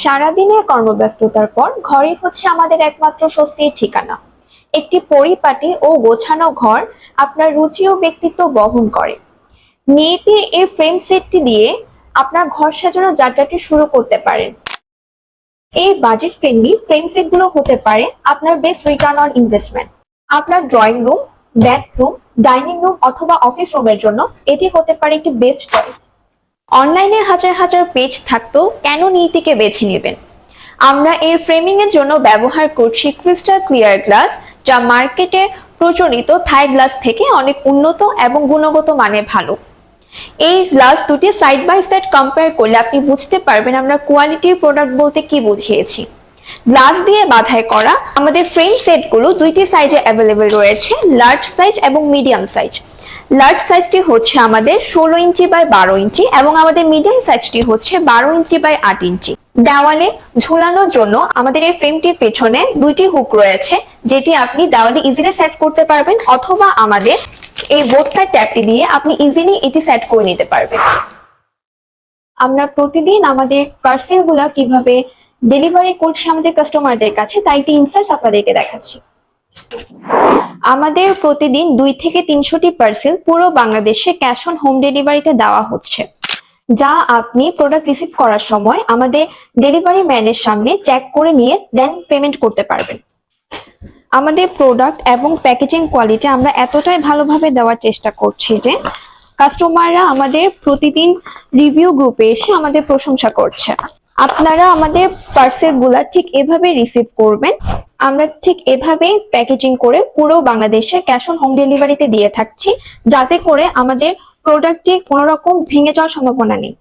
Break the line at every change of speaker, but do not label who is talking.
সারাদিনের কর্মব্যস্ততার পর ঘরই হচ্ছে আমাদের একমাত্র স্বস্তির ঠিকানা। একটি পরিপাটি ও গোছানো ঘর আপনার রুচি ও ব্যক্তিত্ব বহন করে। নিয়তির এই ফ্রেম সেটটি দিয়ে আপনার ঘর সাজানোর যাত্রাটি শুরু করতে পারেন। এই বাজেট ফ্রেন্ডলি ফ্রেম সেট গুলো হতে পারে আপনার বেস্ট রিটার্ন অন ইনভেস্টমেন্ট। আপনার drawing room, bedroom, dining room অথবা অফিস রুমের জন্য এটি হতে পারে একটি বেস্ট চয়েস। অনলাইনে হাজার হাজার পেজ থাকতেও কেন নীতিকে বেছে নেবেন? আমরা এই ফ্রেমিং এর জন্য ব্যবহার করছি ক্রিস্টাল ক্লিয়ার গ্লাস, যা মার্কেটে প্রচলিত থাই গ্লাস থেকে অনেক উন্নত এবং গুণগত মানে ভালো। এই গ্লাস দুটি সাইড বাই সাইড কম্পেয়ার করলে আপনি বুঝতে পারবেন আমরা কোয়ালিটির প্রোডাক্ট বলতে কি বুঝিয়েছি। গ্লাস দিয়ে বাধাই করা আমাদের ফ্রেম সেটগুলো দুইটি সাইজে অ্যাভেলেবেল রয়েছে, লার্জ সাইজ এবং মিডিয়াম সাইজ। লার্জ সাইজটি হচ্ছে আমাদের 16 ইঞ্চি বাই 12 ইঞ্চি এবং আমাদের মিডিয়াম সাইজটি হচ্ছে 12 ইঞ্চি বাই 8 ইঞ্চি। দেওয়ালে ঝুলানোর জন্য আমাদের এই ফ্রেমটির পেছনে দুইটি হুক রয়েছে, যেটি আপনি দেওয়ালে ইজিলি সেট করতে পারবেন, অথবা আমাদের এই বোথ সাইড ট্যাপটি দিয়ে আপনি ইজিলি এটি সেট করে নিতে পারবেন। আমরা প্রতিদিন আমাদের পার্সেল গুলা কিভাবে ডেলিভারি করছি আমাদের কাস্টমারদের কাছে, তাই একটি ইনসার্ট আপনাদেরকে দেখাচ্ছি। আমাদের প্রতিদিন 2 থেকে 300টি পার্সেল পুরো বাংলাদেশে ক্যাশ অন হোম ডেলিভারিতে দেওয়া হচ্ছে, যা আপনি প্রোডাক্ট রিসিভ করার সময় আমাদের ডেলিভারি ম্যানের সামনে চেক করে নিয়ে দেন পেমেন্ট করতে পারবেন। আমাদের প্রোডাক্ট এবং প্যাকেজিং কোয়ালিটি আমরা এতটাই ভালোভাবে দেওয়ার চেষ্টা করছি যে কাস্টমাররা আমাদের প্রতিদিন রিভিউ গ্রুপে এসে আমাদের প্রশংসা করছে। আপনারা আমাদের পার্সেল গুলা ঠিক এভাবে রিসিভ করবেন। আমরা ঠিক এভাবে প্যাকেজিং করে পুরো বাংলাদেশে ক্যাশ অন হোম ডেলিভারিতে দিয়ে থাকছি, যাতে করে আমাদের প্রোডাক্টটি কোনো রকম ভেঙে যাওয়ার সম্ভাবনা নেই।